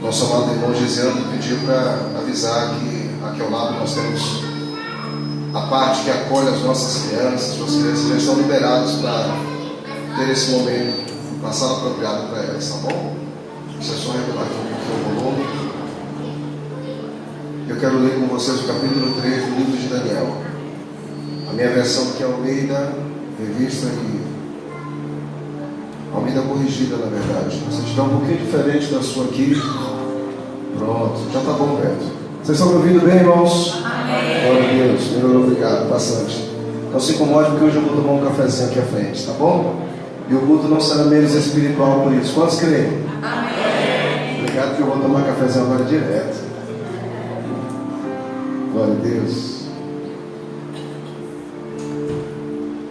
Nosso amado irmão Gesiano pediu para avisar que aqui ao lado nós temos a parte que acolhe as nossas crianças. As crianças já estão liberadas para ter esse momento, passar apropriado para elas, tá bom? Isso é só regular aqui o volume. Eu quero ler com vocês o capítulo 3 do livro de Daniel. A minha versão aqui é Almeida, revista e Almeida corrigida, na verdade. Você está um pouquinho diferente da sua aqui. Pronto, já está bom, Beto. Vocês estão me ouvindo bem, irmãos? Amém. Glória a Deus, melhorou, obrigado, bastante. Não se incomode, porque hoje eu vou tomar um cafezinho aqui à frente, tá bom? E o culto não será menos espiritual por isso. Quantos creem? Amém. Obrigado, que eu vou tomar cafezinho agora direto. Glória a Deus.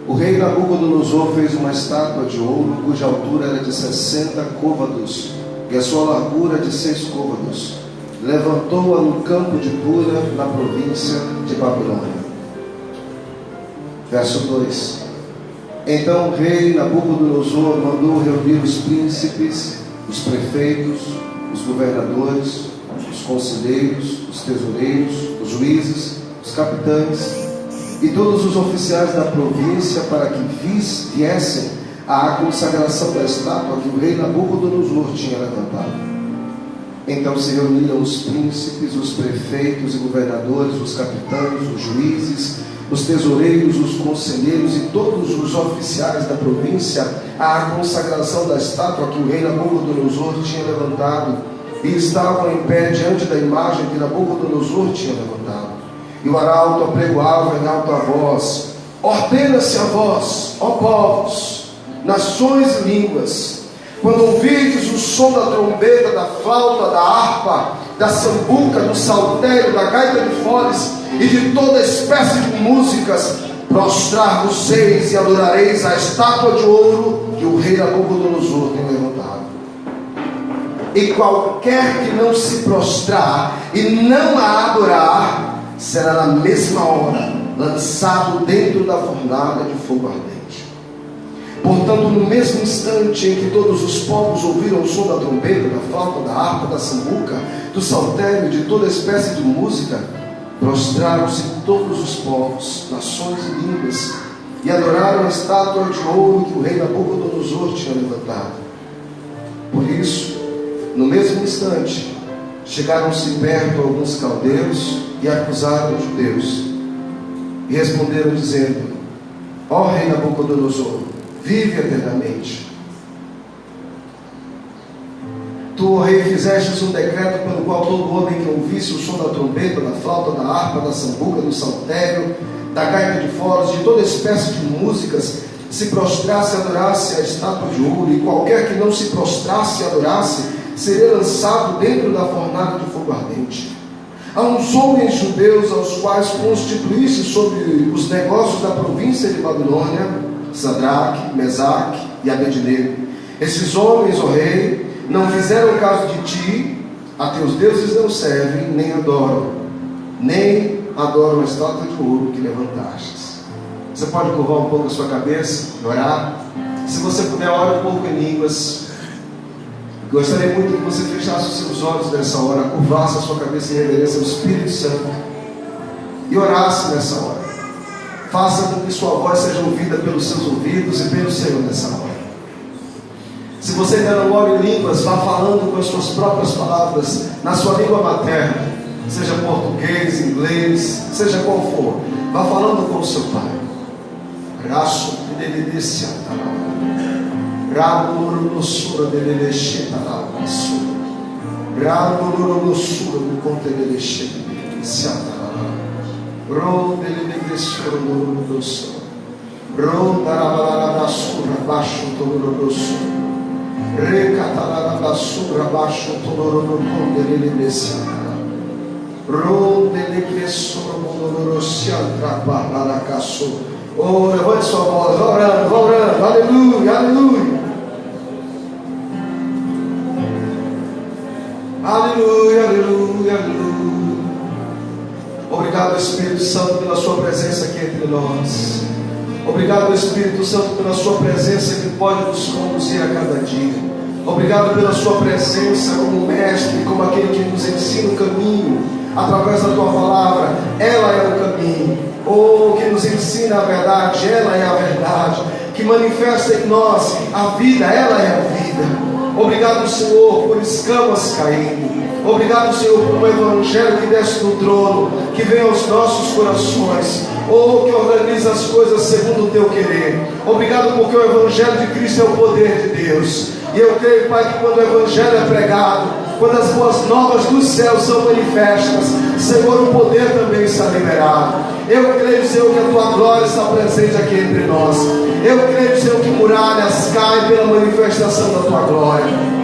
O rei Nabucodonosor fez uma estátua de ouro, cuja altura era de 60 côvados e a sua largura de 6 côvados. Levantou-a no campo de Dura, na província de Babilônia. Verso 2. Então o rei Nabucodonosor mandou reunir os príncipes, os prefeitos, os governadores, os conselheiros, os tesoureiros, os juízes, os capitães e todos os oficiais da província para que viessem à consagração da estátua que o rei Nabucodonosor tinha levantado. Então se reuniram os príncipes, os prefeitos e governadores, os capitães, os juízes, os tesoureiros, os conselheiros e todos os oficiais da província à consagração da estátua que o rei Nabucodonosor tinha levantado, e estavam em pé diante da imagem que Nabucodonosor tinha levantado. E o arauto apregoava em alta voz: ordena-se a vós, ó povos, nações e línguas, quando ouvirdes o som da trombeta, da flauta, da harpa, da sambuca, do saltério, da gaita de foles e de toda espécie de músicas, prostrar-vos-eis e adorareis a estátua de ouro que o rei Nabucodonosor tem levantado. E qualquer que não se prostrar e não a adorar, será na mesma hora lançado dentro da fornalha de fogo ardente. Portanto, no mesmo instante em que todos os povos ouviram o som da trombeta, da flauta, da harpa, da sambuca, do saltério e de toda espécie de música, prostraram-se todos os povos, nações e línguas, e adoraram a estátua de ouro que o rei Nabucodonosor tinha levantado. Por isso, no mesmo instante, chegaram-se perto alguns caldeus e acusaram os judeus, e responderam dizendo: ó rei Nabucodonosor, vive eternamente. Tu, ó rei, fizestes um decreto pelo qual todo homem que ouvisse o som da trombeta, da flauta, da harpa, da sambuca, do saltério, da gaita de foles, de toda espécie de músicas, se prostrasse e adorasse a estátua de ouro, e qualquer que não se prostrasse e adorasse, seria lançado dentro da fornalha de fogo ardente. Há uns homens judeus aos quais constituísse sobre os negócios da província de Babilônia, Sadraque, Mesaque e Abednego. Esses homens, ó rei, não fizeram caso de ti, a teus deuses não servem, nem adoram a estátua de ouro que levantastes. Você pode curvar um pouco a sua cabeça e orar? Se você puder, ore um pouco em línguas. Gostaria muito que você fechasse os seus olhos nessa hora, curvasse a sua cabeça em reverência ao Espírito Santo e orasse nessa hora. Faça com que sua voz seja ouvida pelos seus ouvidos e pelo Senhor nessa hora. Se você ainda não ora em línguas, vá falando com as suas próprias palavras, na sua língua materna, seja português, inglês, seja qual for. Vá falando com o seu Pai. Graço de delícia, Rado no sura de lelecheta na sura. Rado no sura do conte de lelecheta. Ro de lelecheta no sura. Ro da na sura baixo todo no sura. Recatala na sura baixo todo no conte de lelecheta. Ro de lelecheta no sura para caço. Oh, levante sua voz, orando, aleluia, aleluia. Aleluia, aleluia, aleluia. Obrigado. Obrigado, Espírito Santo, pela sua presença aqui entre nós. Obrigado, Espírito Santo, pela sua presença que pode nos conduzir a cada dia. Obrigado pela sua presença como mestre, como aquele que nos ensina o caminho através da tua palavra. Ela é o caminho, que nos ensina a verdade. Ela é a verdade, que manifesta em nós a vida. Ela é a vida. Obrigado, Senhor, por escamas caindo. Obrigado, Senhor, por um evangelho que desce do trono, que vem aos nossos corações, que organiza as coisas segundo o teu querer. Obrigado porque o evangelho de Cristo é o poder de Deus. E eu creio, Pai, que quando o evangelho é pregado, quando as boas novas dos céus são manifestas, Senhor, o poder também está liberado. Eu creio, Senhor, que a tua glória está presente aqui entre nós. Eu creio, Senhor, que muralhas caem pela manifestação da tua glória.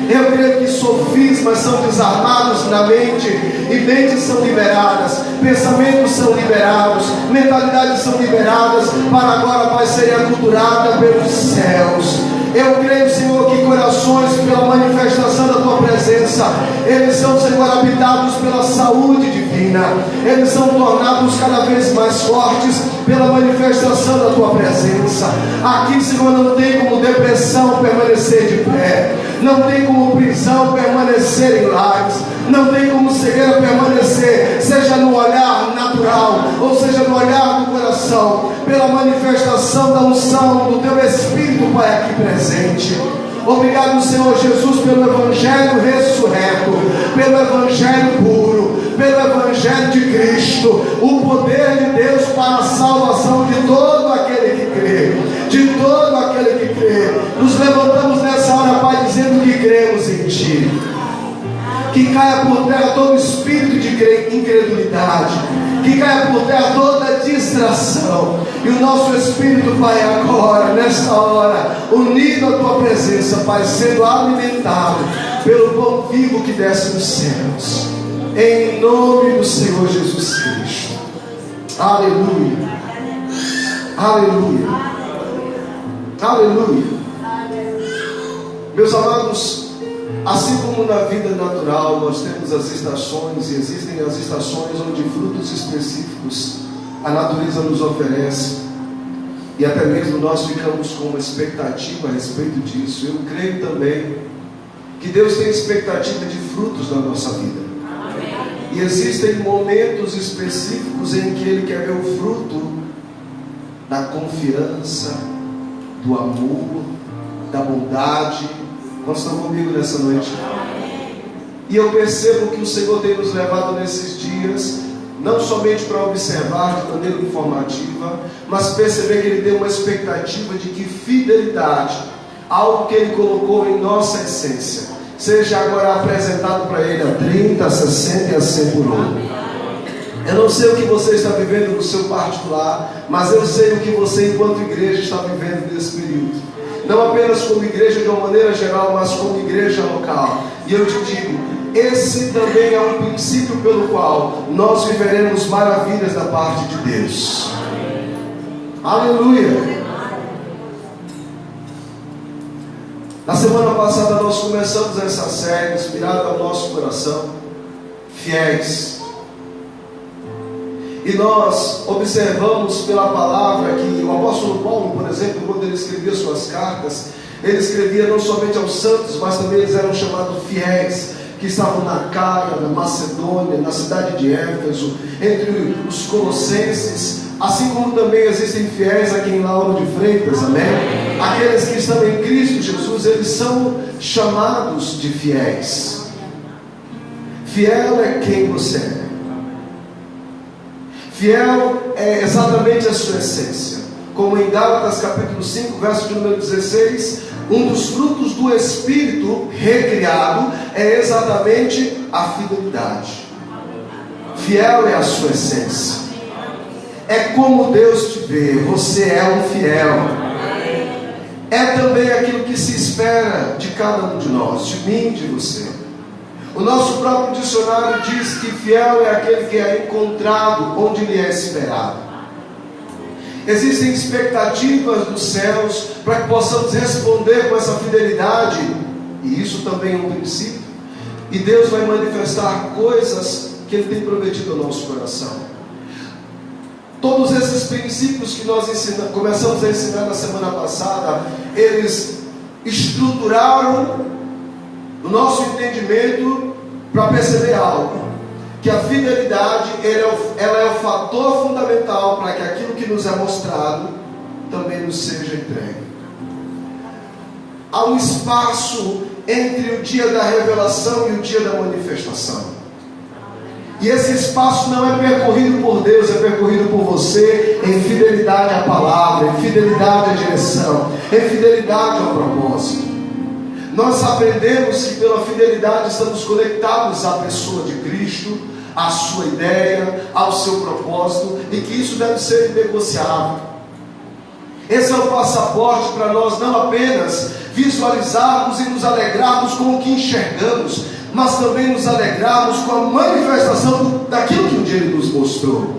Eu creio que sofismas são desarmados na mente, e mentes são liberadas, pensamentos são liberados, mentalidades são liberadas, para agora, Pai, serem aculturadas pelos céus. Eu creio, Senhor, que corações, pela manifestação da tua presença, eles são, Senhor, habitados pela saúde divina. Eles são tornados cada vez mais fortes pela manifestação da tua presença. Aqui, Senhor, não tem como depressão permanecer de pé, não tem como prisão permanecer em lares, não tem como cegueira permanecer, seja no olhar natural, ou seja no olhar do coração, pela manifestação da unção do teu Espírito, Pai, aqui presente. Obrigado, Senhor Jesus, pelo Evangelho ressurreto, pelo Evangelho puro, pelo Evangelho de Cristo, o poder de Deus para a salvação de todo aquele que crê, de todo aquele que crê. Nos levantamos nessa hora, Pai, dizendo que cremos em Ti. Que caia por terra todo espírito de incredulidade, que caia por terra toda distração, e o nosso espírito, Pai, agora, nesta hora, unido à tua presença, Pai, sendo alimentado pelo pão vivo que desce dos céus, em nome do Senhor Jesus Cristo. Aleluia, aleluia, aleluia. Meus amados, assim como na vida natural nós temos as estações, e existem as estações onde frutos específicos a natureza nos oferece, e até mesmo nós ficamos com uma expectativa a respeito disso. Eu creio também que Deus tem expectativa de frutos na nossa vida. E existem momentos específicos em que Ele quer ver o fruto da confiança, do amor, da bondade. Quantos estão comigo nessa noite? E eu percebo que o Senhor tem nos levado nesses dias, não somente para observar de maneira informativa, mas perceber que Ele tem uma expectativa de que fidelidade, algo que Ele colocou em nossa essência, seja agora apresentado para Ele a 30, a 60 e a 100 por hora. Eu não sei o que você está vivendo no seu particular, mas eu sei o que você, enquanto igreja, está vivendo nesse período. Não apenas como igreja de uma maneira geral, mas como igreja local. E eu te digo, esse também é um princípio pelo qual nós viveremos maravilhas da parte de Deus. Aleluia. Na semana passada nós começamos essa série inspirada ao nosso coração, Fiéis. E nós observamos pela palavra que o apóstolo Paulo, por exemplo, quando ele escrevia suas cartas, ele escrevia não somente aos santos, mas também eles eram chamados fiéis, que estavam na Caia, na Macedônia, na cidade de Éfeso, entre os colossenses, assim como também existem fiéis aqui em Lauro de Freitas, amém? Aqueles que estão em Cristo Jesus, eles são chamados de fiéis. Fiel é quem você é. Fiel é exatamente a sua essência. Como em Gálatas capítulo 5, verso de número 16, um dos frutos do Espírito recriado é exatamente a fidelidade. Fiel é a sua essência. É como Deus te vê, você é um fiel. É também aquilo que se espera de cada um de nós, de mim e de você. O nosso próprio dicionário diz que fiel é aquele que é encontrado onde lhe é esperado. Existem expectativas dos céus para que possamos responder com essa fidelidade, e isso também é um princípio. E Deus vai manifestar coisas que Ele tem prometido ao nosso coração. Todos esses princípios que nós começamos a ensinar na semana passada, eles estruturaram o nosso entendimento para perceber algo, que a fidelidade ela é o fator fundamental para que aquilo que nos é mostrado também nos seja entregue. Há um espaço entre o dia da revelação e o dia da manifestação. E esse espaço não é percorrido por Deus, é percorrido por você em fidelidade à palavra, em fidelidade à direção, em fidelidade ao propósito. Nós aprendemos que pela fidelidade estamos conectados à pessoa de Cristo, à sua ideia, ao seu propósito, e que isso deve ser inegociável. Esse é o passaporte para nós não apenas visualizarmos e nos alegrarmos com o que enxergamos, mas também nos alegrarmos com a manifestação daquilo que um dia Ele nos mostrou.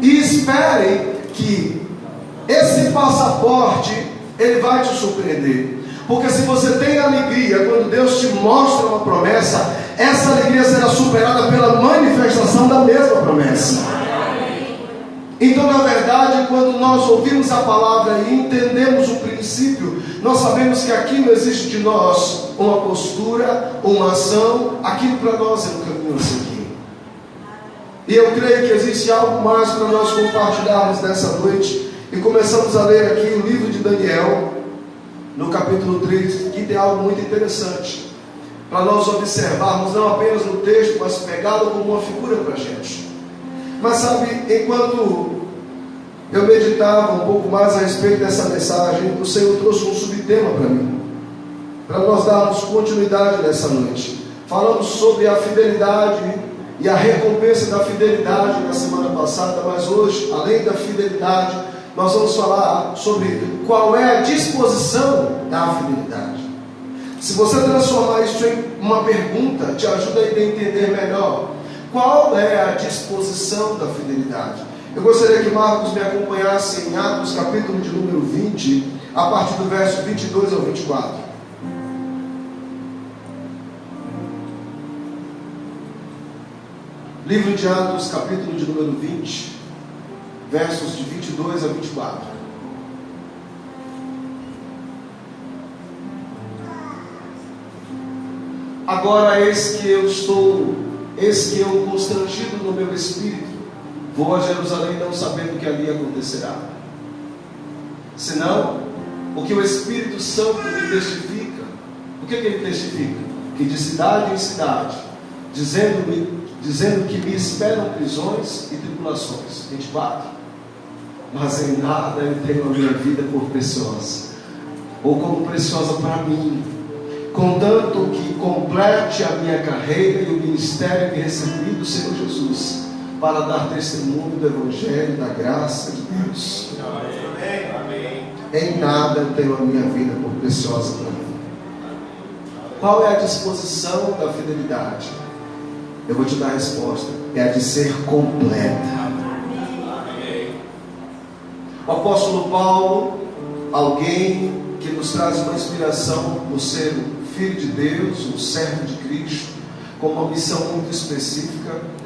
E esperem que esse passaporte, ele vai te surpreender. Porque se você tem alegria quando Deus te mostra uma promessa, essa alegria será superada pela manifestação da mesma promessa. Então, na verdade, quando nós ouvimos a palavra e entendemos o princípio, nós sabemos que aqui não existe de nós uma postura, uma ação, aquilo para nós é um caminho a seguir. E eu creio que existe algo mais para nós compartilharmos nessa noite. E começamos a ler aqui o livro de Daniel, no capítulo 3, que tem algo muito interessante para nós observarmos, não apenas no texto, mas pegá-lo como uma figura para a gente. Mas sabe, enquanto eu meditava um pouco mais a respeito dessa mensagem, o Senhor trouxe um subtema para mim, para nós darmos continuidade nessa noite. Falamos sobre a fidelidade e a recompensa da fidelidade na semana passada, mas hoje, além da fidelidade, nós vamos falar sobre qual é a disposição da fidelidade. Se você transformar isso em uma pergunta, te ajuda a entender melhor qual é a disposição da fidelidade. Eu gostaria que Marcos me acompanhasse em Atos, capítulo de número 20, a partir do verso 22 ao 24. Livro de Atos, capítulo de número 20, versos de 22 a 24. Agora eis que eu constrangido no meu espírito, vou a Jerusalém não sabendo o que ali acontecerá, senão o que o Espírito Santo me testifica. O que ele testifica? Que de cidade em cidade, dizendo que me esperam prisões e tribulações. 24. Mas em nada eu tenho a minha vida por preciosa, ou como preciosa para mim, contanto que complete a minha carreira e o ministério que recebi do Senhor Jesus, para dar testemunho do Evangelho, da graça de Deus. Amém. Em nada eu tenho a minha vida por preciosa para mim. Qual é a disposição da fidelidade? Eu vou te dar a resposta. É a de ser completa. O apóstolo Paulo, alguém que nos traz uma inspiração por ser um filho de Deus, um servo de Cristo, com uma missão muito específica.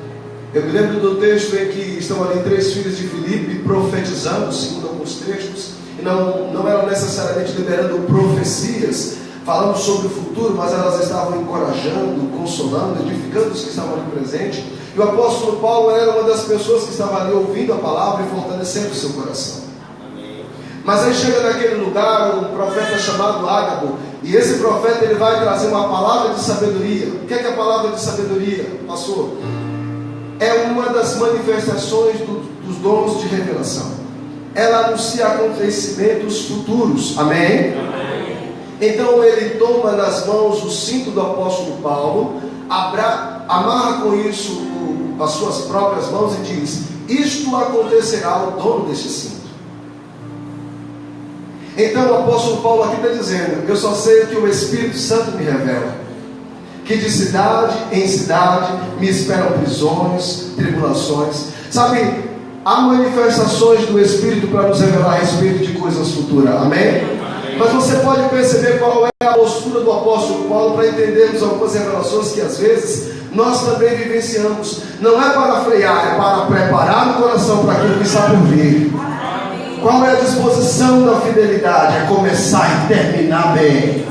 Eu me lembro do texto em que estão ali 3 filhos de Filipe profetizando, segundo alguns textos, e não eram necessariamente liberando profecias, falando sobre o futuro, mas elas estavam encorajando, consolando, edificando os que estavam ali presentes. E o apóstolo Paulo era uma das pessoas que estava ali ouvindo a palavra e fortalecendo o seu coração. Mas aí chega naquele lugar um profeta chamado Ágabo, e esse profeta ele vai trazer uma palavra de sabedoria. O que é a palavra de sabedoria, pastor? É uma das manifestações dos dons de revelação. Ela anuncia acontecimentos futuros. Amém? Amém. Então ele toma nas mãos o cinto do apóstolo Paulo, amarra com isso as suas próprias mãos e diz: isto acontecerá ao dono deste cinto. Então o apóstolo Paulo aqui está dizendo: eu só sei o que o Espírito Santo me revela, que de cidade em cidade me esperam prisões, tribulações. Sabe, há manifestações do Espírito para nos revelar a respeito de coisas futuras. Amém? Mas você pode perceber qual é a postura do apóstolo Paulo para entendermos algumas revelações que às vezes nós também vivenciamos. Não é para frear, é para preparar o coração para aquilo que está por vir. Qual é a disposição da fidelidade? É começar e terminar bem.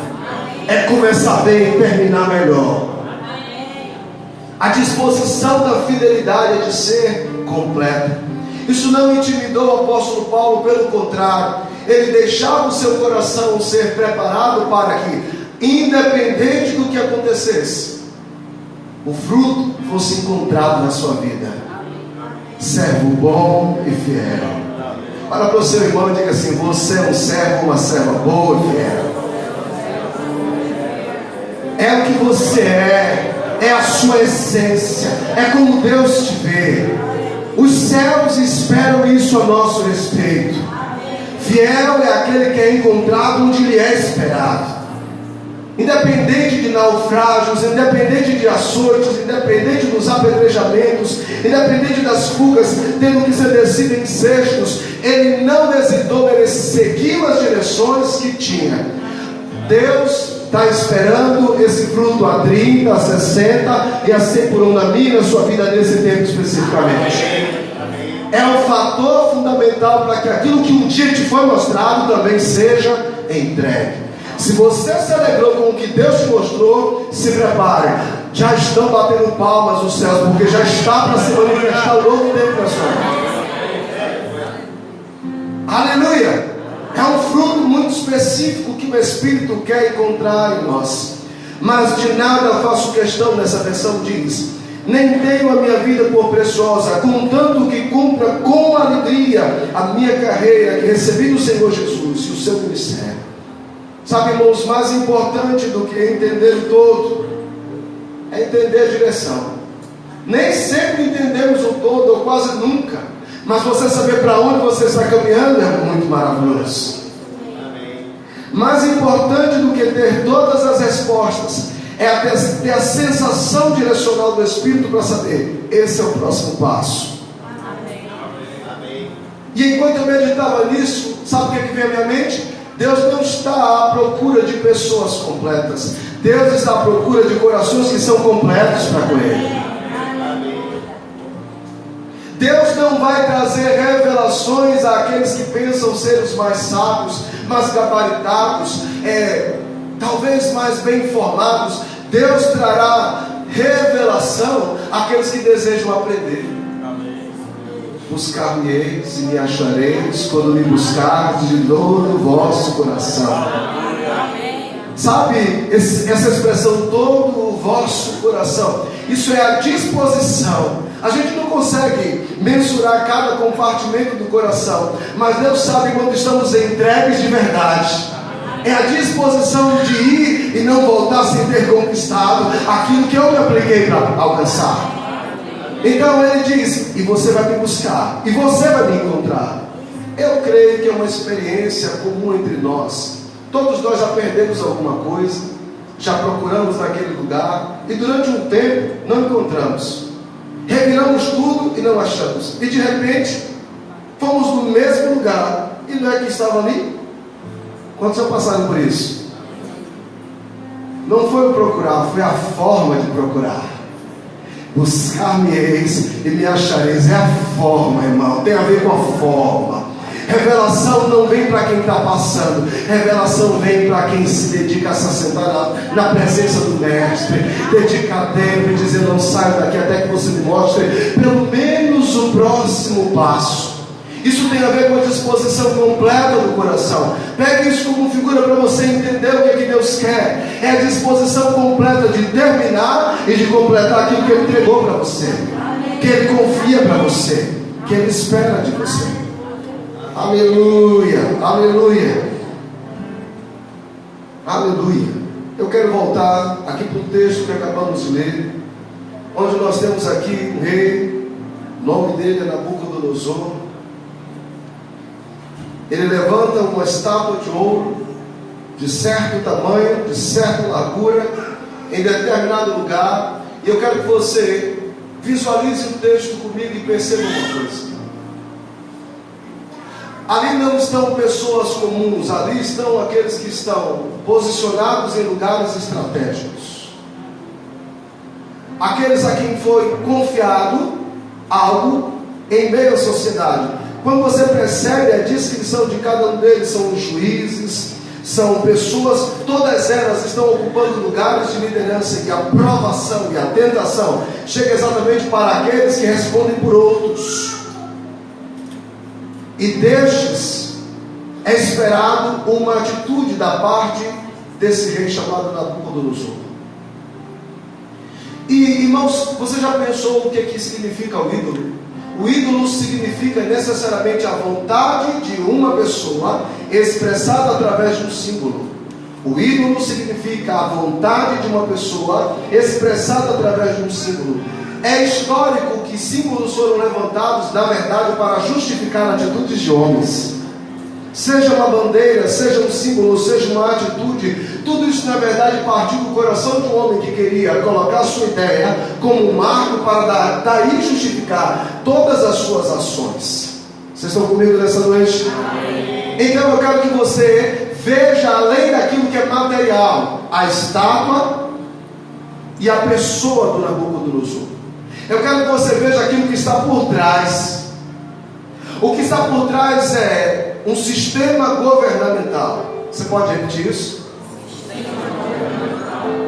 É começar bem e terminar melhor. A disposição da fidelidade é de ser completa. Isso não intimidou o apóstolo Paulo, pelo contrário, ele deixava o seu coração ser preparado para que, independente do que acontecesse, o fruto fosse encontrado na sua vida. Servo bom e fiel. Olha para o seu irmão e diga assim: você é um servo, uma serva boa e fiel. É o que você é a sua essência, é como Deus te vê. Os céus esperam isso a nosso respeito. Fiel é aquele que é encontrado onde lhe é esperado. Independente de naufrágios, independente de açoites, independente dos apedrejamentos, independente das fugas tendo que ser descido em cestos, ele não hesitou em seguir as direções que tinha. Deus está esperando esse fruto a 30, a 60 e a 100 por 1 na minha, na sua vida, nesse tempo especificamente. É um fator fundamental para que aquilo que um dia te foi mostrado também seja entregue. Se você se alegrou com o que Deus te mostrou, se prepare. Já estão batendo palmas os céus, porque já está para se manifestar o novo tempo na sua vida. Aleluia! É um fruto muito específico que o Espírito quer encontrar em nós. Mas de nada faço questão, nessa versão diz: nem tenho a minha vida por preciosa, contanto que cumpra com alegria a minha carreira que recebi do Senhor Jesus e o seu ministério. Sabe, irmãos, mais importante do que entender o todo é entender a direção. Nem sempre entendemos o todo, ou quase nunca, mas você saber para onde você está caminhando é muito maravilhoso. Mais importante do que ter todas as respostas é ter a sensação direcional do Espírito para saber: esse é o próximo passo. E enquanto eu meditava nisso, sabe o que veio à minha mente? Deus não está à procura de pessoas completas. Deus está à procura de corações que são completos para com Ele. Deus não vai trazer revelações àqueles que pensam ser os mais sábios, mais gabaritados, talvez mais bem informados. Deus trará revelação àqueles que desejam aprender. Buscar-me-eis e me achareis quando me buscardes de todo o vosso coração. Sabe, essa expressão, todo o vosso coração, isso é a disposição. A gente não consegue mensurar cada compartimento do coração, mas Deus sabe quando estamos entregues de verdade. É a disposição de ir e não voltar sem ter conquistado aquilo que eu me apliquei para alcançar. Então ele diz: e você vai me buscar, e você vai me encontrar. Eu creio que é uma experiência comum entre nós. Todos nós já perdemos alguma coisa, já procuramos naquele lugar, e durante um tempo não encontramos. Reviramos tudo e não achamos. E de repente, fomos no mesmo lugar, e não é que estava ali? Quantos já passaram por isso? Não foi o procurar, foi a forma de procurar. Buscar-me-eis e me achareis. É a forma, irmão, tem a ver com a forma. Revelação não vem para quem está passando, revelação vem para quem se dedica a se assentar na presença do Mestre, dedicar tempo e dizer: não saio daqui até que você me mostre pelo menos o próximo passo. Isso tem a ver com a disposição completa do coração. Pegue isso como figura para você entender o que é que Deus quer. É a disposição completa de terminar e de completar aquilo que Ele entregou para você, que Ele confia para você, que Ele espera de você. Aleluia, aleluia, aleluia. Eu quero voltar aqui para o texto que acabamos de ler, onde nós temos aqui um rei, o nome dele é Nabucodonosor. Ele levanta uma estátua de ouro, de certo tamanho, de certa largura, em determinado lugar. E eu quero que você visualize o texto comigo e perceba uma coisa. Ali não estão pessoas comuns, ali estão aqueles que estão posicionados em lugares estratégicos. aqueles a quem foi confiado algo em meio à sociedade. Quando você percebe a descrição de cada um deles, são os juízes, são pessoas, todas elas estão ocupando lugares de liderança, e a provação e a tentação chega exatamente para aqueles que respondem por outros. E destes é esperado uma atitude da parte desse rei chamado Nabucodonosor. E irmãos, você já pensou o que significa o ídolo? O ídolo significa necessariamente a vontade de uma pessoa expressada através de um símbolo. O ídolo significa a vontade de uma pessoa expressada através de um símbolo. É histórico que símbolos foram levantados, na verdade, para justificar atitudes de homens. Seja uma bandeira, seja um símbolo, seja uma atitude, tudo isso na verdade partiu do coração de um homem que queria colocar sua ideia como um marco para daí justificar todas as suas ações. Vocês estão comigo nessa noite? Amém. Então eu quero que você veja além daquilo que é material, a estátua e a pessoa do Nabucodonosor. Eu quero que você veja aquilo que está por trás. O que está por trás é um sistema governamental. Você pode repetir isso?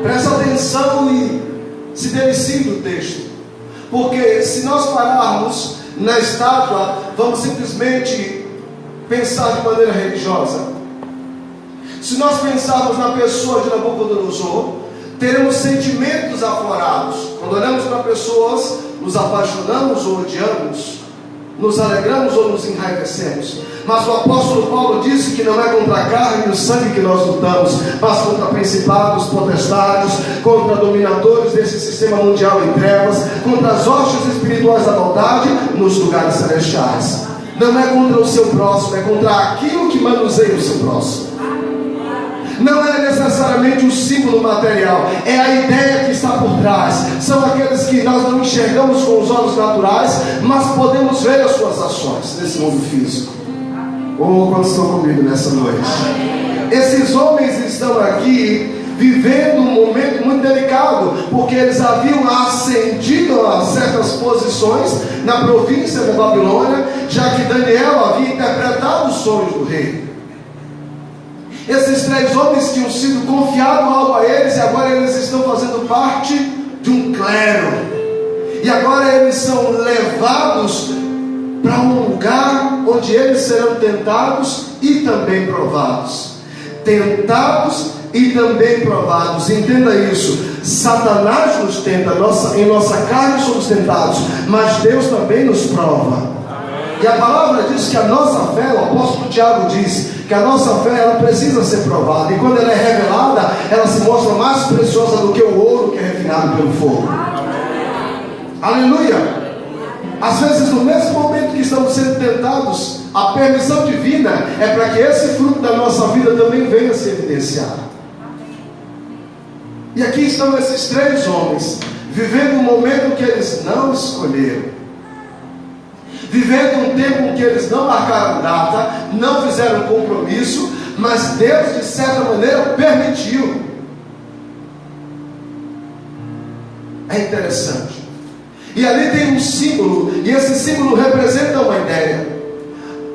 Presta atenção e se delicie do texto. Porque se nós pararmos na estátua, vamos simplesmente pensar de maneira religiosa. Se nós pensarmos na pessoa de Nabucodonosor, teremos sentimentos aflorados. Quando olhamos para pessoas, nos apaixonamos ou odiamos, nos alegramos ou nos enraivecemos. Mas o apóstolo Paulo disse que não é contra a carne e o sangue que nós lutamos, mas contra principados, potestades, contra dominadores desse sistema mundial em trevas, contra as hostes espirituais da maldade nos lugares celestiais. Não é contra o seu próximo, é contra aquilo que manuseia o seu próximo. Não é necessariamente um símbolo material, é a ideia que está por trás. São aqueles que nós não enxergamos com os olhos naturais, mas podemos ver as suas ações nesse mundo físico. Ou quando estão comigo nessa noite? Esses homens estão aqui vivendo um momento muito delicado, porque eles haviam ascendido a certas posições na província da Babilônia, já que Daniel havia interpretado os sonhos do rei. Esses três homens tinham sido confiado algo a eles, e agora eles estão fazendo parte de um clero, e agora eles são levados para um lugar onde eles serão tentados e também provados. Tentados e também provados. Entenda isso. Satanás nos tenta, em nossa carne somos tentados, mas Deus também nos prova. E a palavra diz que a nossa fé, o apóstolo Tiago diz que a nossa fé ela precisa ser provada, e quando ela é revelada, ela se mostra mais preciosa do que o ouro que é refinado pelo fogo. Aleluia! Às vezes, no mesmo momento que estamos sendo tentados, a permissão divina é para que esse fruto da nossa vida também venha se evidenciar. E aqui estão esses três homens, vivendo um momento que eles não escolheram, vivendo um tempo em que eles não marcaram data, não fizeram compromisso, mas Deus de certa maneira permitiu. É interessante. E ali tem um símbolo, e esse símbolo representa uma ideia.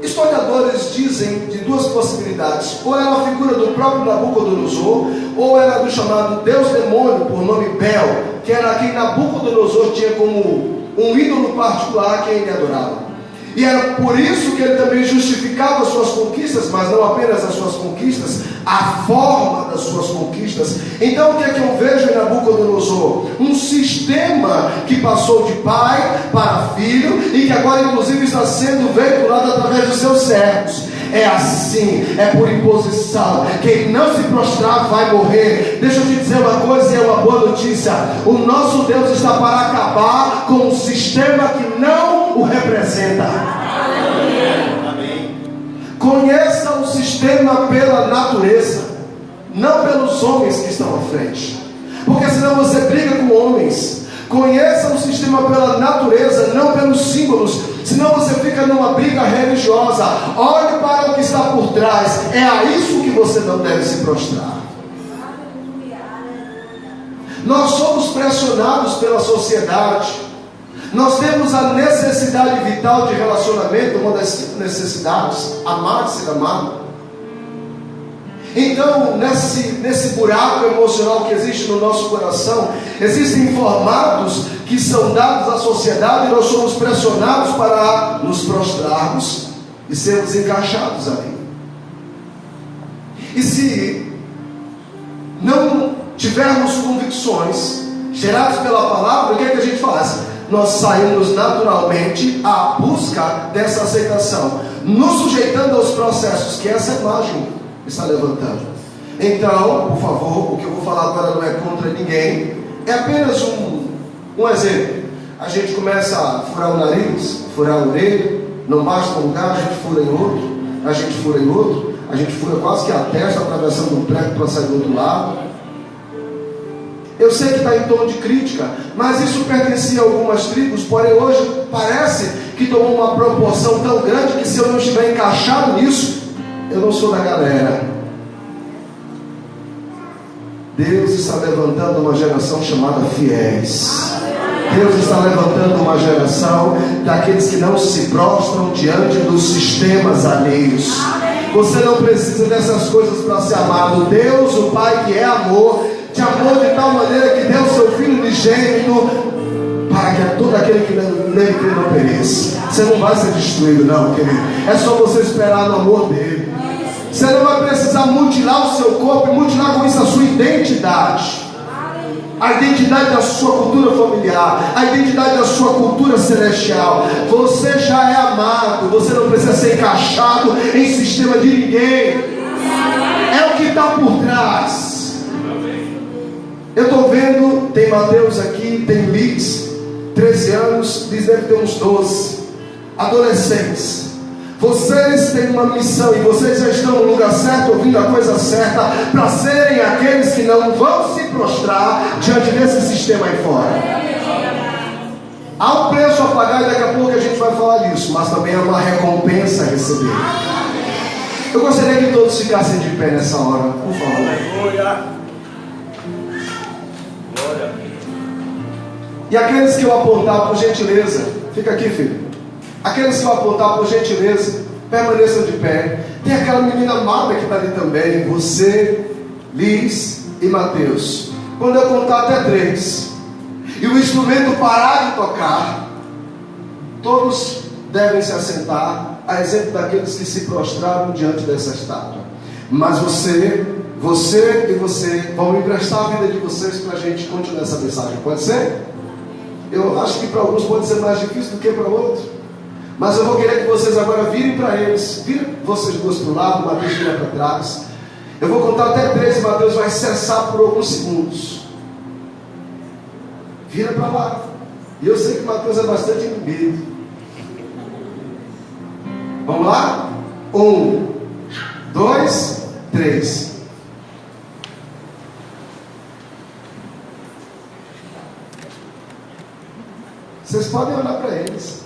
Historiadores dizem de duas possibilidades: ou era a figura do próprio Nabucodonosor, ou era do chamado Deus demônio, por nome Bel, que era quem Nabucodonosor tinha como um ídolo particular a quem ele adorava. E era por isso que ele também justificava as suas conquistas, mas não apenas as suas conquistas, a forma das suas conquistas. Então o que é que eu vejo em Nabucodonosor? Um sistema que passou de pai para filho, e que agora inclusive está sendo veiculado através dos seus servos. É assim, é por imposição. Quem não se prostrar vai morrer. Deixa eu te dizer uma coisa, e é uma boa notícia: o nosso Deus está para acabar com um sistema que não o representa. Amém. Conheça o sistema pela natureza, não pelos homens que estão à frente, porque senão você briga com homens. Conheça o sistema pela natureza, não pelos símbolos, senão você fica numa briga religiosa. Olhe para o que está por trás, é a isso que você não deve se prostrar. Nós somos pressionados pela sociedade. Nós temos a necessidade vital de relacionamento, uma das 5 necessidades: amar e ser amado. Então, nesse buraco emocional que existe no nosso coração, existem formatos que são dados à sociedade, e nós somos pressionados para nos prostrarmos e sermos encaixados ali. E se não tivermos convicções geradas pela palavra, o que é que a gente faz? Nós saímos naturalmente à busca dessa aceitação, nos sujeitando aos processos que essa imagem está levantando. Então, por favor, o que eu vou falar agora não é contra ninguém, é apenas um exemplo. A gente começa a furar o nariz, furar a orelha, não basta um lugar, a gente fura em outro, a gente fura em outro, a gente fura quase que a testa, atravessando um prego para sair do outro lado. Eu sei que está em tom de crítica, mas isso pertencia a algumas tribos, porém hoje parece que tomou uma proporção tão grande que se eu não estiver encaixado nisso, eu não sou da galera. Deus está levantando uma geração chamada fiéis. Deus está levantando uma geração daqueles que não se prostram diante dos sistemas alheios. Você não precisa dessas coisas para ser amado. Deus, o Pai que é amor, te amou de tal maneira que deu seu Filho unigênito, para que todo aquele que nele crê não pereça. Você não vai ser destruído não, querido. É só você esperar no amor dele. Você não vai precisar mutilar o seu corpo e mutilar com isso a sua identidade. A identidade da sua cultura familiar, a identidade da sua cultura celestial. Você já é amado, você não precisa ser encaixado em sistema de ninguém. É o que está por trás. Eu estou vendo, tem Mateus aqui, tem Liz, 13 anos, Liz deve ter uns 12, adolescentes. Vocês têm uma missão e vocês já estão no lugar certo, ouvindo a coisa certa, para serem aqueles que não vão se prostrar diante desse sistema aí fora. Há um preço a pagar e daqui a pouco a gente vai falar disso, mas também há uma recompensa a receber. Eu gostaria que todos ficassem de pé nessa hora, por favor. E aqueles que eu apontar, por gentileza, fica aqui, filho. Aqueles que eu apontar, por gentileza, permaneçam de pé. Tem aquela menina amada que está ali também, você, Liz e Mateus. Quando eu contar até 3 e o instrumento parar de tocar, todos devem se assentar, a exemplo daqueles que se prostraram diante dessa estátua. Mas você e você vão emprestar a vida de vocês para a gente continuar essa mensagem, pode ser? Eu acho que para alguns pode ser mais difícil do que para outros, mas eu vou querer que vocês agora virem para eles. Virem vocês dois para o lado, Mateus vira para trás. Eu vou contar até 3 e Mateus vai cessar por alguns segundos. Vira para lá. E eu sei que Mateus é bastante inibido. Vamos lá? 1, 2, 3. Vocês podem olhar para eles.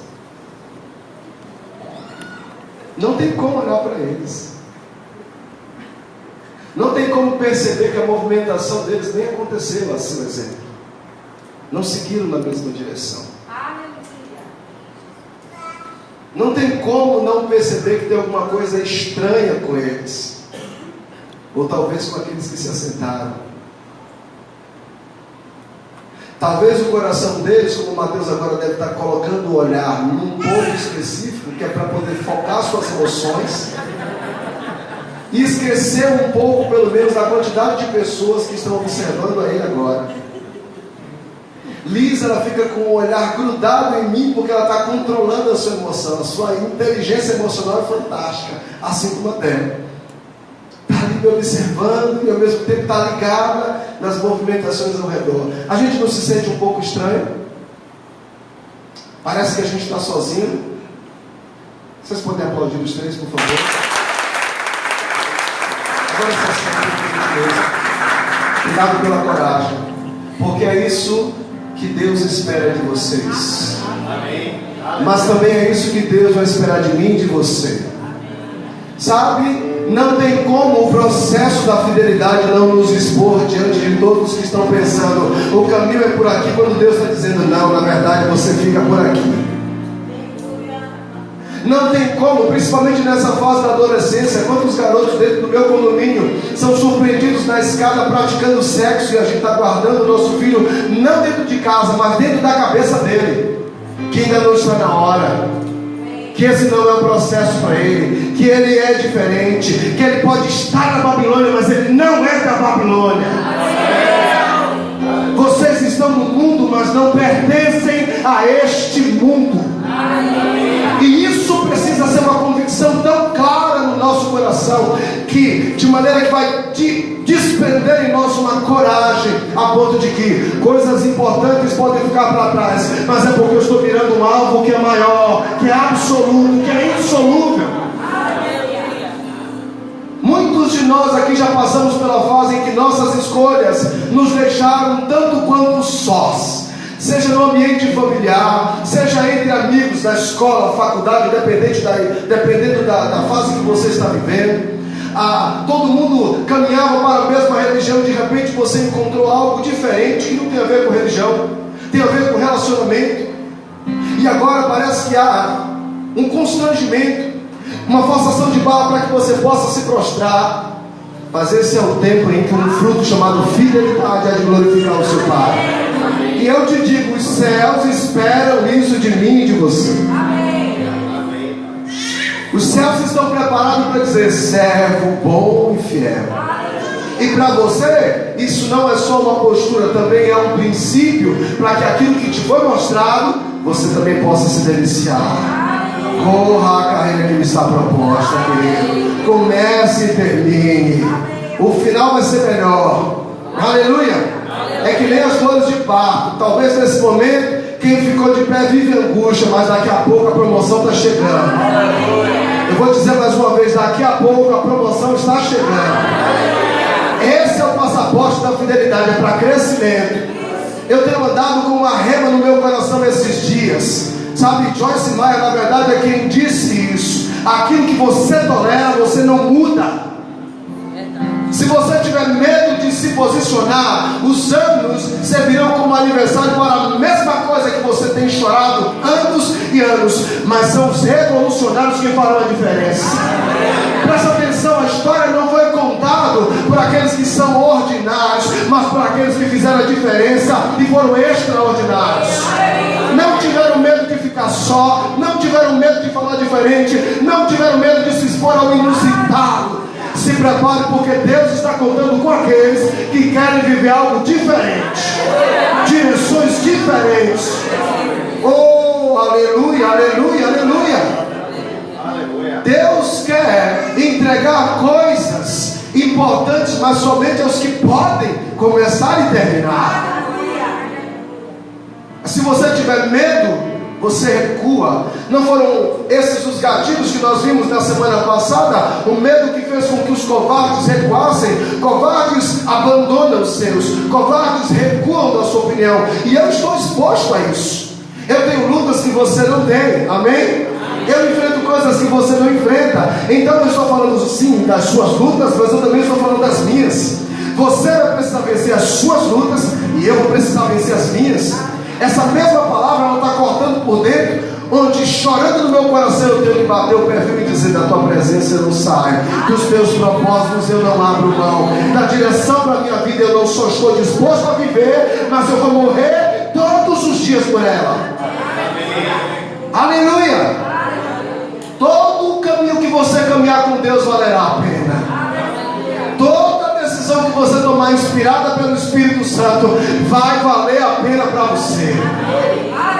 Não tem como olhar para eles. Não tem como perceber que a movimentação deles nem aconteceu a seu exemplo. Não seguiram na mesma direção. Não tem como não perceber que tem alguma coisa estranha com eles. Ou talvez com aqueles que se assentaram. Talvez o coração deles, como Mateus agora deve estar colocando o olhar num ponto específico, que é para poder focar suas emoções e esquecer um pouco, pelo menos, da quantidade de pessoas que estão observando a ele agora. Liz, ela fica com o olhar grudado em mim, porque ela está controlando a sua emoção. A sua inteligência emocional é fantástica, assim como a dela. Está ali me observando e ao mesmo tempo está ligada nas movimentações ao redor. A gente não se sente um pouco estranho? Parece que a gente está sozinho. Vocês podem aplaudir os 3, por favor? Agora vocês sentem. Cuidado pela coragem, porque é isso que Deus espera de vocês. Amém. Mas também é isso que Deus vai esperar de mim e de você. Sabe, não tem como o processo da fidelidade não nos expor diante de todos que estão pensando, o caminho é por aqui, quando Deus está dizendo, não, na verdade você fica por aqui. Não tem como, principalmente nessa fase da adolescência, quantos garotos dentro do meu condomínio são surpreendidos na escada praticando sexo, e a gente está guardando o nosso filho, não dentro de casa, mas dentro da cabeça dele, que ainda não está na hora, que esse não é um processo para ele, que ele é diferente, que ele pode estar na Babilônia, mas ele não é da Babilônia. Vocês estão no mundo, mas não pertencem a este mundo. E isso precisa ser uma convicção tão clara no nosso coração, que de maneira que vai desprender em nós uma coragem, a ponto de que coisas importantes podem ficar para trás, mas é porque eu estou mirando um alvo que é maior, que é absoluto, que é insolúvel. Muitos de nós aqui já passamos pela fase em que nossas escolhas nos deixaram tanto quanto sós, seja no ambiente familiar, seja entre amigos, na escola, faculdade, dependendo da fase que você está vivendo. Todo mundo caminhava para a mesma religião, de repente você encontrou algo diferente, que não tem a ver com religião, tem a ver com relacionamento, e agora parece que há um constrangimento, uma forçação de barra para que você possa se prostrar. Mas esse é o tempo em que um fruto chamado fidelidade há de glorificar o seu Pai. E eu te digo, os céus esperam isso de mim e de você. Os céus estão preparados para dizer, servo bom e fiel. E para você, isso não é só uma postura, também é um princípio, para que aquilo que te foi mostrado, você também possa se deliciar. Corra a carreira que me está proposta, querido. Comece e termine. O final vai ser melhor. Aleluia. É que nem as dores de parto. Talvez nesse momento, quem ficou de pé vive angústia, mas daqui a pouco a promoção está chegando. Eu vou dizer mais uma vez, daqui a pouco a promoção está chegando. Esse é o passaporte da fidelidade, é para crescimento. Eu tenho andado com uma rema no meu coração esses dias. Sabe, Joyce Meyer, na verdade, é quem disse isso. Aquilo que você tolera, você não muda. Se você tiver medo de se posicionar, os anos servirão como aniversário para a mesma coisa que você tem chorado anos e anos. Mas são os revolucionários que farão a diferença. Presta atenção, a história não foi contada por aqueles que são ordinários, mas por aqueles que fizeram a diferença e foram extraordinários. Não tiveram medo de ficar só, não tiveram medo de falar diferente, não tiveram medo de se expor ao inusitado. Se prepare, porque Deus está contando com aqueles que querem viver algo diferente, direções diferentes. Oh, aleluia, aleluia, aleluia. Deus quer entregar coisas importantes, mas somente aos que podem começar e terminar. Se você tiver medo, você recua. Não foram esses os gatilhos que nós vimos na semana passada? O medo que fez com que os covardes recuassem. Covardes abandonam os seus, covardes recuam da sua opinião. E eu estou exposto a isso. Eu tenho lutas que você não tem, amém? Eu enfrento coisas que você não enfrenta. Então eu estou falando sim das suas lutas, mas eu também estou falando das minhas. Você vai precisar vencer as suas lutas e eu vou precisar vencer as minhas. Essa mesma palavra, ela está cortando por dentro, onde chorando no meu coração eu tenho que bater o perfil e dizer, da tua presença eu não saio, dos teus propósitos eu não abro mão, da direção para a minha vida eu não só estou disposto a viver, mas eu vou morrer todos os dias por ela. Aleluia. Todo o caminho que você caminhar com Deus valerá a pena. Toda decisão que você tomar inspirada pelo Espírito Santo vai valer a pena para você.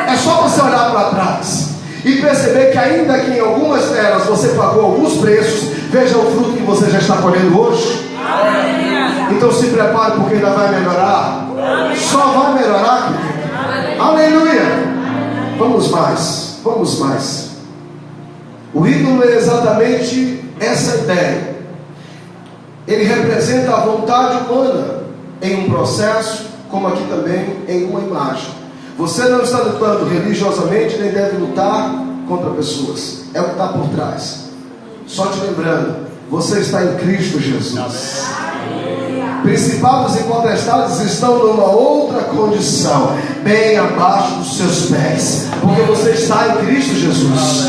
É só você olhar para trás e perceber que ainda que em algumas delas você pagou alguns preços, veja o fruto que você já está colhendo hoje. Então se prepare, porque ainda vai melhorar. Só vai melhorar, querido. Aleluia. Vamos mais, vamos mais. O ídolo é exatamente essa ideia. Ele representa a vontade humana em um processo, como aqui também em uma imagem. Você não está lutando religiosamente, nem deve lutar contra pessoas. É o que está por trás. Só te lembrando, você está em Cristo Jesus. Principados e potestades estão numa outra condição, bem abaixo dos seus pés, porque você está em Cristo Jesus.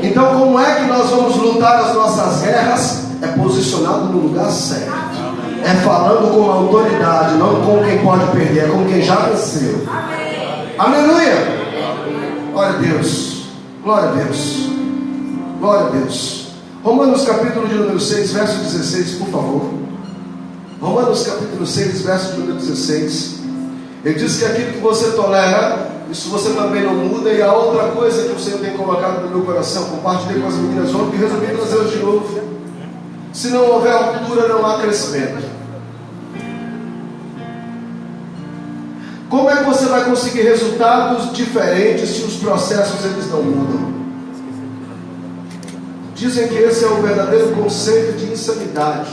Então, como é que nós vamos lutar as nossas guerras? É posicionado no lugar certo, é falando com autoridade, não com quem pode perder, é com quem já venceu. Aleluia! Glória a Deus, glória a Deus, glória a Deus. Romanos capítulo de número 6, verso 16, por favor. Romanos capítulo 6, verso de número 16. Ele diz que aquilo que você tolera, isso você também não muda. E a outra coisa que o Senhor tem colocado no meu coração, compartilhei com as meninas ontem, e resolvi trazer hoje de novo. Se não houver altura, não há crescimento. Como é que você vai conseguir resultados diferentes se os processos eles não mudam? Dizem que esse é o verdadeiro conceito de insanidade.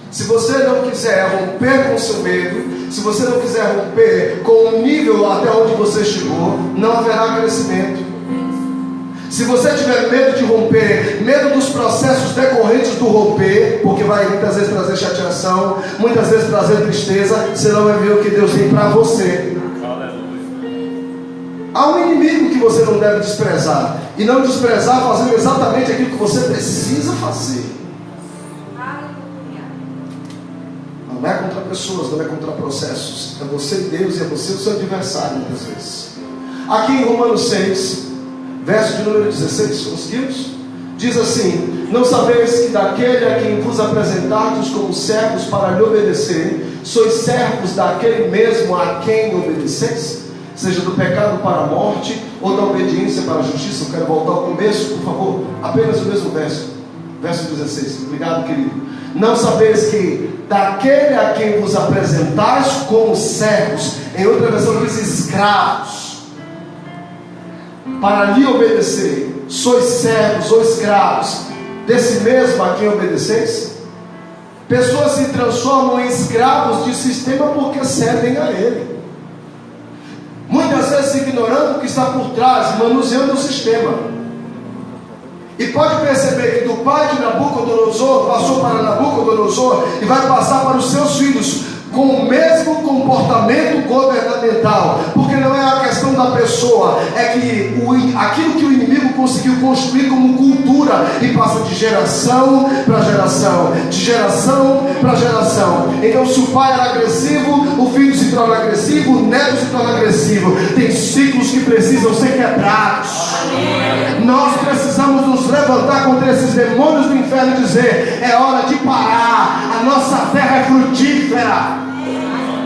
Se você não quiser romper com o seu medo, se você não quiser romper com o nível até onde você chegou, não haverá crescimento. Se você tiver medo de romper, medo dos processos decorrentes do romper, porque vai muitas vezes trazer chateação, muitas vezes trazer tristeza, você não vai ver o que Deus tem para você. Há um inimigo que você não deve desprezar, e não desprezar fazendo exatamente aquilo que você precisa fazer. Não é contra pessoas, não é contra processos. É você e Deus, e é você o seu adversário muitas vezes. Aqui em Romanos 6, verso de número 16, conseguimos? Diz assim: não sabeis que daquele a quem vos apresentastes como servos para lhe obedecerem, sois servos daquele mesmo a quem obedeceis? Seja do pecado para a morte, ou da obediência para a justiça. Eu quero voltar ao começo, por favor. Apenas o mesmo verso. Verso 16. Obrigado, querido. Não sabeis que daquele a quem vos apresentais como servos, em outra versão diz escravos, para lhe obedecer, sois servos ou escravos desse mesmo a quem obedeceis? Pessoas se transformam em escravos de sistema porque cedem a ele, muitas vezes ignorando o que está por trás, manuseando o sistema. E pode perceber que do pai de Nabucodonosor passou para Nabucodonosor e vai passar para os seus filhos com o mesmo comportamento governamental, porque não é a questão da pessoa, é que aquilo que o inimigo conseguiu construir como cultura e passa de geração para geração, de geração para geração. Então, se o pai era agressivo, o filho se torna agressivo, o neto se torna agressivo. Tem ciclos que precisam ser quebrados. Nós precisamos nos levantar contra esses demônios do inferno e dizer: é hora de parar, a nossa terra é frutífera.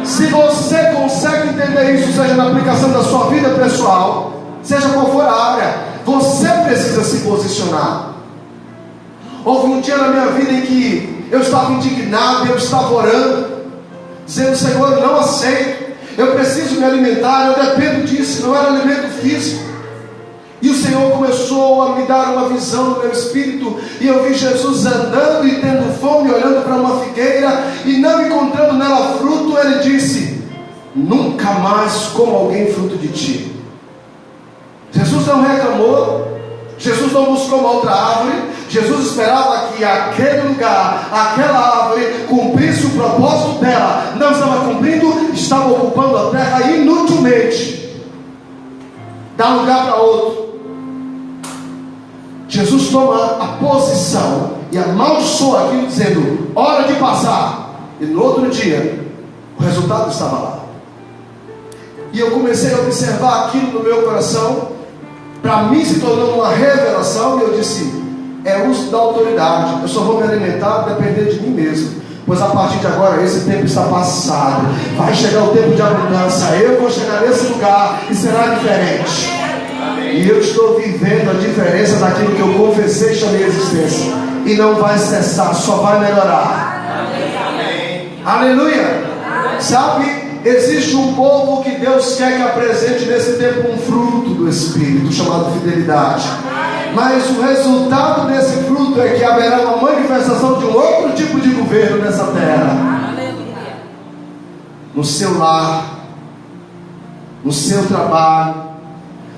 Se você consegue entender isso, seja na aplicação da sua vida pessoal, seja qual for a área, você precisa se posicionar. Houve um dia na minha vida em que eu estava indignado, eu estava orando, dizendo: Senhor, eu não aceito, eu preciso me alimentar, eu dependo disso, não era alimento físico. E o Senhor começou a me dar uma visão no meu espírito, e eu vi Jesus andando e tendo fome, olhando para uma figueira e não encontrando nela fruto. Ele disse: nunca mais como alguém fruto de ti. Jesus não reclamou, Jesus não buscou uma outra árvore. Jesus esperava que aquele lugar, aquela árvore cumprisse o propósito dela. Não estava cumprindo, estava ocupando a terra inutilmente, dá lugar para outro. Jesus toma a posição e amaldiçoa aquilo, dizendo: hora de passar. E no outro dia o resultado estava lá. E eu comecei a observar aquilo no meu coração. Para mim se tornou uma revelação. E eu disse: é uso da autoridade. Eu só vou me alimentar dependendo de mim mesmo, pois a partir de agora esse tempo está passado. Vai chegar o tempo de abundância. Eu vou chegar nesse lugar e será diferente. E eu estou vivendo a diferença daquilo que eu confessei e chamei a existência. E não vai cessar, só vai melhorar. Amém. Aleluia. Sabe, existe um povo que Deus quer que apresente nesse tempo um fruto do Espírito, chamado fidelidade. Mas o resultado desse fruto é que haverá uma manifestação de um outro tipo de governo nessa terra. No seu lar, no seu trabalho,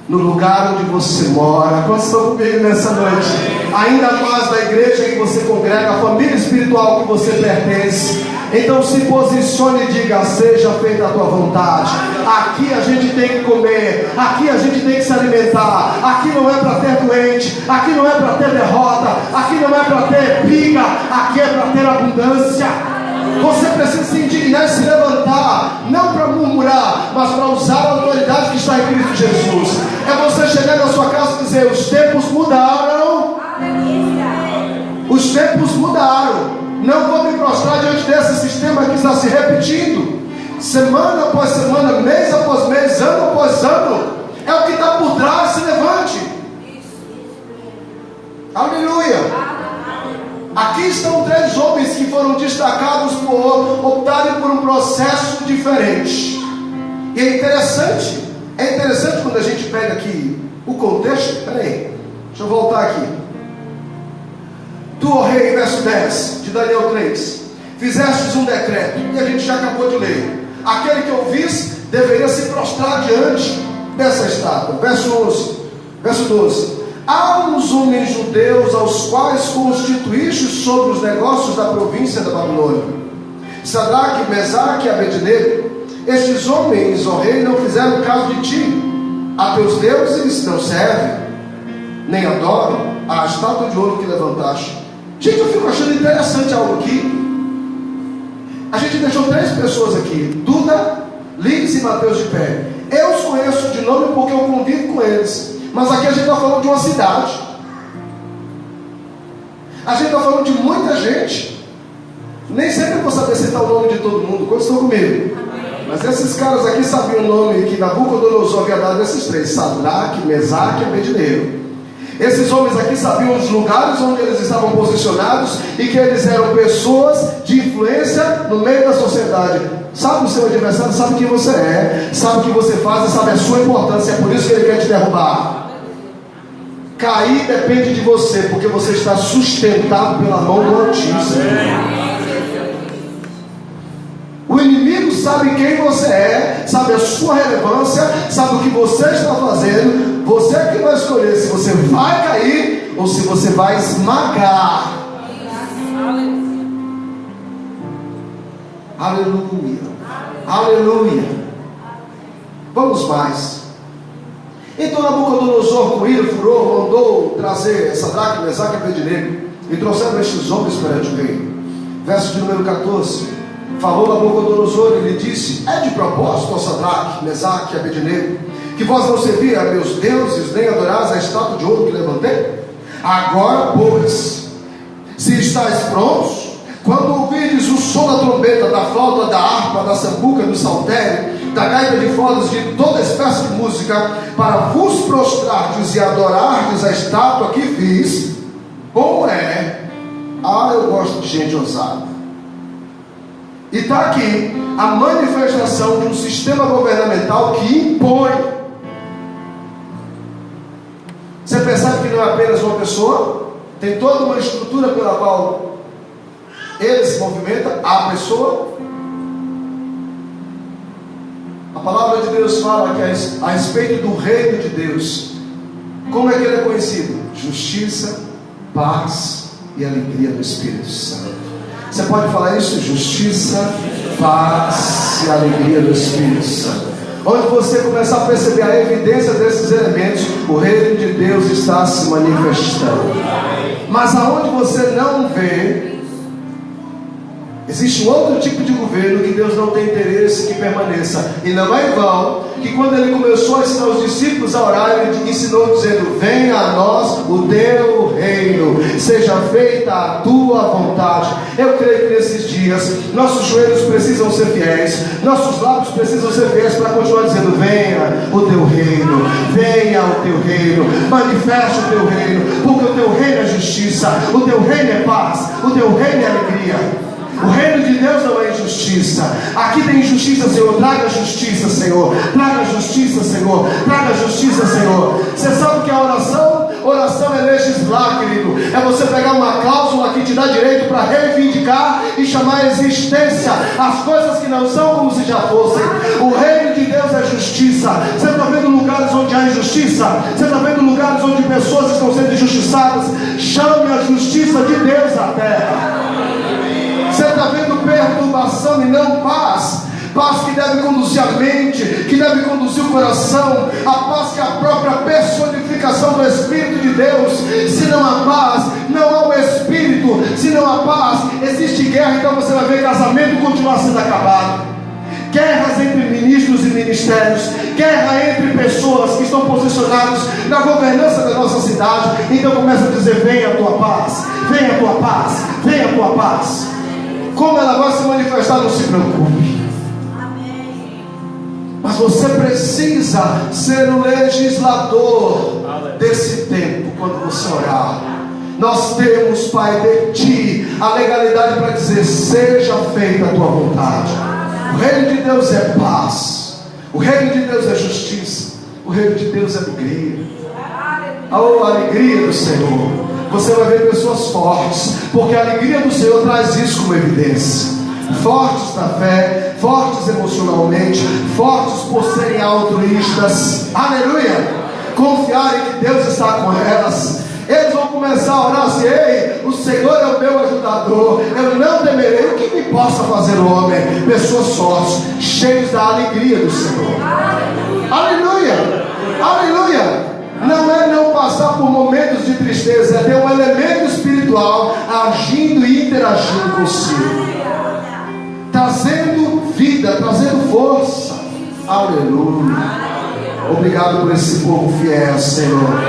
no lugar onde você mora. Quantos estão comigo nessa noite? Ainda mais na igreja que você congrega, a família espiritual que você pertence. Então se posicione e diga: seja feita a tua vontade. Aqui a gente tem que comer, aqui a gente tem que se alimentar. Aqui não é para ter doente, aqui não é para ter derrota, aqui não é para ter briga, aqui é para ter abundância. Você precisa se indignar e se levantar, não para murmurar, mas para usar a autoridade que está em Cristo Jesus. É você chegar na sua casa e dizer: os tempos mudaram. Os tempos mudaram. Não vou me prostrar diante desse sistema que está se repetindo, semana após semana, mês após mês, ano após ano. É o que está por trás. Se levante. Aleluia. Aqui estão 3 homens que foram destacados por optarem por um processo diferente. E é interessante quando a gente pega aqui o contexto. Peraí, deixa eu voltar aqui. Tu, ó rei, verso 10 de Daniel 3, fizestes um decreto, e a gente já acabou de ler: aquele que ouvisse deveria se prostrar diante dessa estátua. Verso 12: há uns homens judeus aos quais constituíste sobre os negócios da província da Babilônia, Sadraque, Mesaque e Abednego. Estes homens, ó rei, não fizeram caso de ti. A teus deuses não servem, nem adoram a estátua de ouro que levantaste. Gente, eu fico achando interessante algo aqui. A gente deixou 3 pessoas aqui: Duda, Liz e Mateus de pé. Eu os conheço de nome porque eu convivo com eles. Mas aqui a gente está falando de uma cidade. A gente está falando de muita gente. Nem sempre eu vou saber citar o nome de todo mundo. Quantos estão comigo? Mas esses caras aqui sabiam o nome que Nabucodonosor havia dado desses 3: Sadraque, Mesaque e Abednego. Esses homens aqui sabiam os lugares onde eles estavam posicionados e que eles eram pessoas de influência no meio da sociedade. Sabe o seu adversário, sabe quem você é, sabe o que você faz e sabe a sua importância. É por isso que ele quer te derrubar. Cair depende de você, porque você está sustentado pela mão do Altíssimo. O inimigo sabe quem você é, sabe a sua relevância, sabe o que você está fazendo. Você é que vai escolher se você vai cair ou se você vai esmagar. Aleluia. Aleluia. Vamos mais. Então Nabucodonosor, com ira, furor, mandou trazer Sadraque, Mesaque e Abednego, e trouxeram estes homens perante o rei. Verso de número 14. Falou Nabucodonosor e lhe disse: é de propósito, ó Sadraque, Mesaque e Abednego, que vós não servia a meus deuses, nem adorais a estátua de ouro que levantei? Agora, pois, se estáis prontos, quando ouvirdes o som da trombeta, da flauta, da harpa, da sambuca, do saltério, da gaita de foles, de toda espécie de música, para vos prostrardes e adorardes a estátua que fiz, bom é. Eu gosto de gente ousada. E está aqui a manifestação de um sistema governamental que impõe. Você percebe que não é apenas uma pessoa, tem toda uma estrutura pela qual ele se movimenta, a pessoa. A palavra de Deus fala que a respeito do reino de Deus, como é que ele é conhecido? Justiça, paz e alegria do Espírito Santo. Você pode falar isso? Justiça, paz e alegria do Espírito Santo. Onde você começar a perceber a evidência desses elementos, o reino de Deus está se manifestando. Mas aonde você não vê, existe um outro tipo de governo que Deus não tem interesse que permaneça. E não é em vão que quando ele começou a ensinar os discípulos a orar, ele ensinou dizendo: venha a nós o teu reino, seja feita a tua vontade. Eu creio que nesses dias nossos joelhos precisam ser fiéis, nossos lábios precisam ser fiéis para continuar dizendo: venha o teu reino, venha o teu reino, manifeste o teu reino, porque o teu reino é justiça, o teu reino é paz, o teu reino é alegria. O reino de Deus não é injustiça. Aqui tem injustiça, Senhor. Traga justiça, Senhor. Traga justiça, Senhor. Traga justiça, Senhor. Você sabe o que é oração? Oração é legislar, querido. É você pegar uma cláusula que te dá direito para reivindicar e chamar a existência as coisas que não são como se já fossem. O reino de Deus é justiça. Você está vendo lugares onde há injustiça? justiça. Você está vendo lugares onde pessoas estão sendo injustiçadas. Chame a justiça de Deus à terra. Você está vendo perturbação e não paz. Paz que deve conduzir a mente, que deve conduzir o coração. A paz que é a própria personificação do Espírito de Deus. Se não há paz, não há o Espírito. Se não há paz, existe guerra. Então você vai ver casamento continuar sendo acabado, guerras entre ministros e ministérios, guerra entre pessoas que estão posicionadas na governança da nossa cidade. Então começa a dizer: venha a tua paz, venha a tua paz, venha a tua paz. Como ela vai se manifestar, não se preocupe. Mas você precisa ser o legislador desse tempo. Quando você orar, nós temos, Pai, de Ti a legalidade para dizer: seja feita a Tua vontade. O reino de Deus é paz, o reino de Deus é justiça, o reino de Deus é alegria. A alegria do Senhor. Você vai ver pessoas fortes, porque a alegria do Senhor traz isso como evidência. Fortes na fé, fortes emocionalmente, fortes por serem altruístas. Aleluia! Confiarem que Deus está com elas. Eles vão começar a orar assim: ei, o Senhor é o meu ajudador, eu não temerei. O que me possa fazer o homem? Pessoas fortes, cheios da alegria do Senhor. Aleluia! Aleluia! Não é não passar por momentos de tristeza, é ter um elemento espiritual agindo e interagindo consigo, trazendo vida, trazendo força. Aleluia. Obrigado por esse povo fiel, Senhor.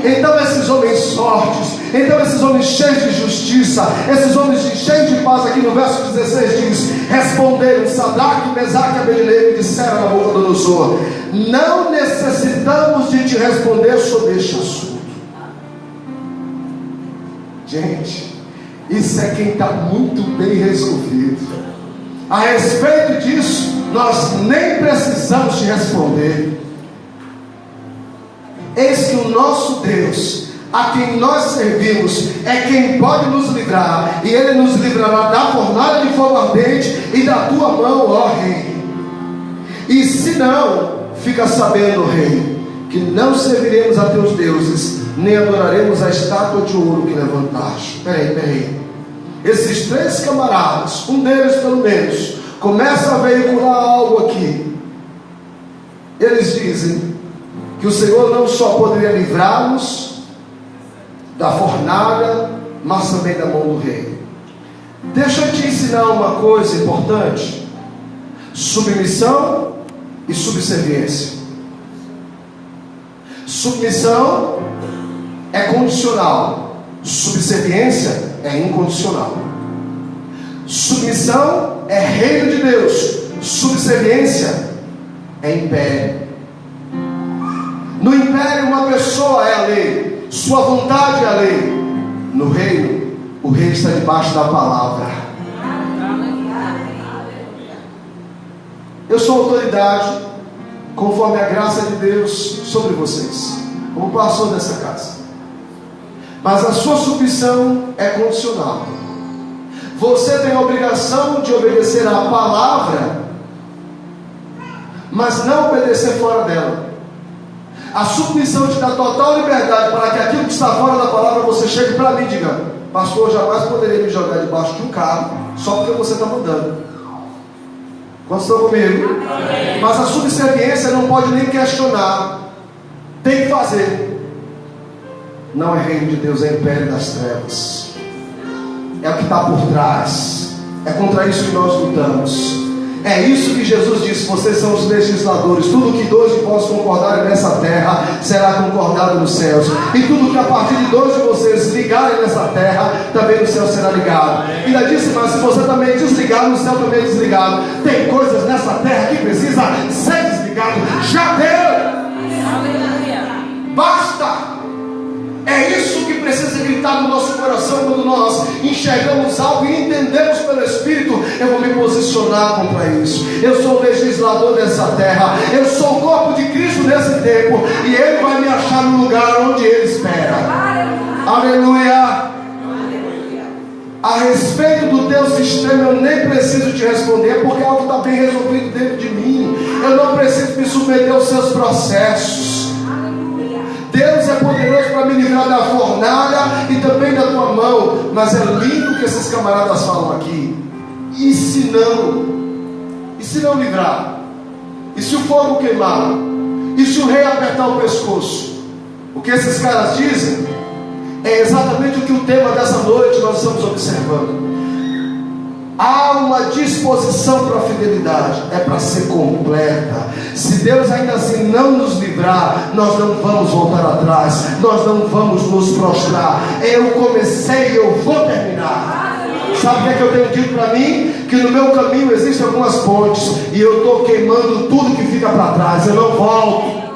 Então esses homens fortes, então esses homens cheios de justiça, esses homens cheios de paz, aqui no verso 16 diz: responderam Sadraque, Mesaque e Abednego, e disseram a Nabucodonosor: não necessitamos de te responder sobre este assunto. Gente, isso é quem está muito bem resolvido. A respeito disso, nós nem precisamos te responder. Eis que o nosso Deus, a quem nós servimos, é quem pode nos livrar, e Ele nos livrará da fornalha de fogo ardente e da tua mão, ó Rei. E se não, fica sabendo, Rei, que não serviremos a teus deuses, nem adoraremos a estátua de ouro que levantaste. Peraí. Esses três camaradas, um deles pelo menos, começa a veicular algo aqui. Eles dizem que o Senhor não só poderia livrar-nos da fornalha, mas também da mão do rei. Deixa eu te ensinar uma coisa importante: submissão e subserviência. Submissão é condicional, subserviência é incondicional. Submissão é reino de Deus, subserviência é império. No império, uma pessoa é a lei, sua vontade é a lei. No reino, o rei está debaixo da palavra. Eu sou autoridade, conforme a graça de Deus, sobre vocês, como pastor dessa casa. Mas a sua submissão é condicional. Você tem a obrigação de obedecer à palavra, mas não obedecer fora dela. A submissão te dá total liberdade para que aquilo que está fora da palavra você chegue para mim e diga: pastor, jamais poderia me jogar debaixo de um carro só porque você está mandando. Quantos estão comigo? Amém. Mas a subserviência não pode nem questionar, tem que fazer. Não é reino de Deus, é império das trevas. É o que está por trás. É contra isso que nós lutamos. É isso que Jesus disse: vocês são os legisladores. Tudo que dois de vós concordarem nessa terra será concordado nos céus, e tudo que a partir de dois de vocês ligarem nessa terra, também no céu será ligado. Ainda disse: mas se você também desligar, no céu também é desligado. Tem coisas nessa terra que precisa ser desligado. Já deu. Basta. É isso que precisa gritar no nosso coração quando nós enxergamos algo e entendemos pelo Espírito: eu vou me posicionar contra isso. Eu sou o legislador dessa terra, eu sou o corpo de Cristo nesse tempo, e Ele vai me achar no lugar onde Ele espera. Aleluia. A respeito do teu sistema, eu nem preciso te responder, porque algo está bem resolvido dentro de mim. Eu não preciso me submeter aos seus processos. livrar da fornalha e também da tua mão. Mas é lindo o que esses camaradas falam aqui. E se não livrar? E se o fogo queimar? E se o rei apertar o pescoço? O que esses caras dizem é exatamente o que o tema dessa noite nós estamos observando. Há uma disposição para a fidelidade, é para ser completa. Se Deus ainda assim não nos livrar, nós não vamos voltar atrás, nós não vamos nos prostrar. Eu comecei, eu vou terminar. Sabe o que é que eu tenho dito para mim? Que no meu caminho existem algumas pontes e eu estou queimando tudo que fica para trás, eu não volto.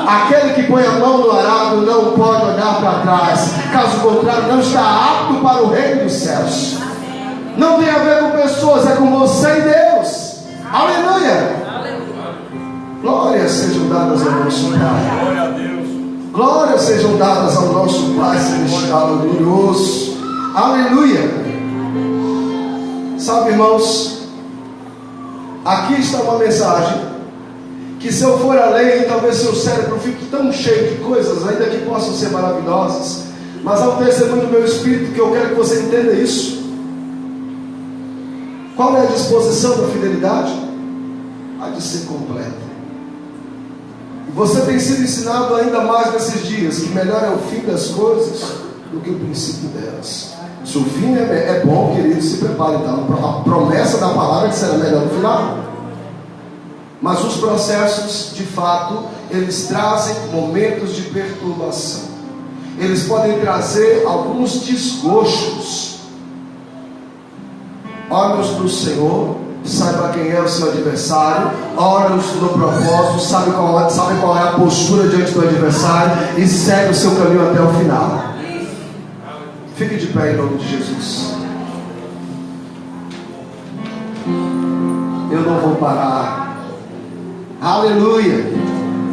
Aquele que põe a mão no arado não pode olhar para trás, caso contrário não está apto para o reino dos céus. Não tem a ver com pessoas, é com você e Deus. Aleluia. Glórias sejam dadas ao nosso Pai. Glória a Deus. Glórias sejam dadas ao nosso Pai celestial glorioso. Aleluia. Sabe, irmãos, aqui está uma mensagem que, se eu for além, talvez seu cérebro fique tão cheio de coisas, ainda que possam ser maravilhosas, mas há um testemunho do meu espírito que eu quero que você entenda isso. Qual é a disposição da fidelidade? A de ser completa. E você tem sido ensinado ainda mais nesses dias que melhor é o fim das coisas do que o princípio delas. Se o fim é bom, querido, se prepare, tá? A promessa da palavra é que será melhor no final. Mas os processos, de fato, eles trazem momentos de perturbação. Eles podem trazer alguns desgostos. Olha-os para o Senhor, saiba quem é o seu adversário, ora-os no propósito, sabe qual é a postura diante do adversário e segue o seu caminho até o final. Fique de pé em nome de Jesus. Eu não vou parar. Aleluia.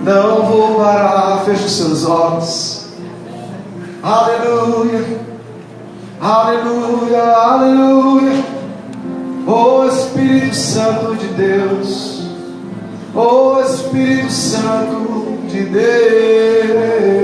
Não vou parar. Feche os seus olhos. Aleluia. Aleluia. Aleluia. Oh Espírito Santo de Deus, oh Espírito Santo de Deus.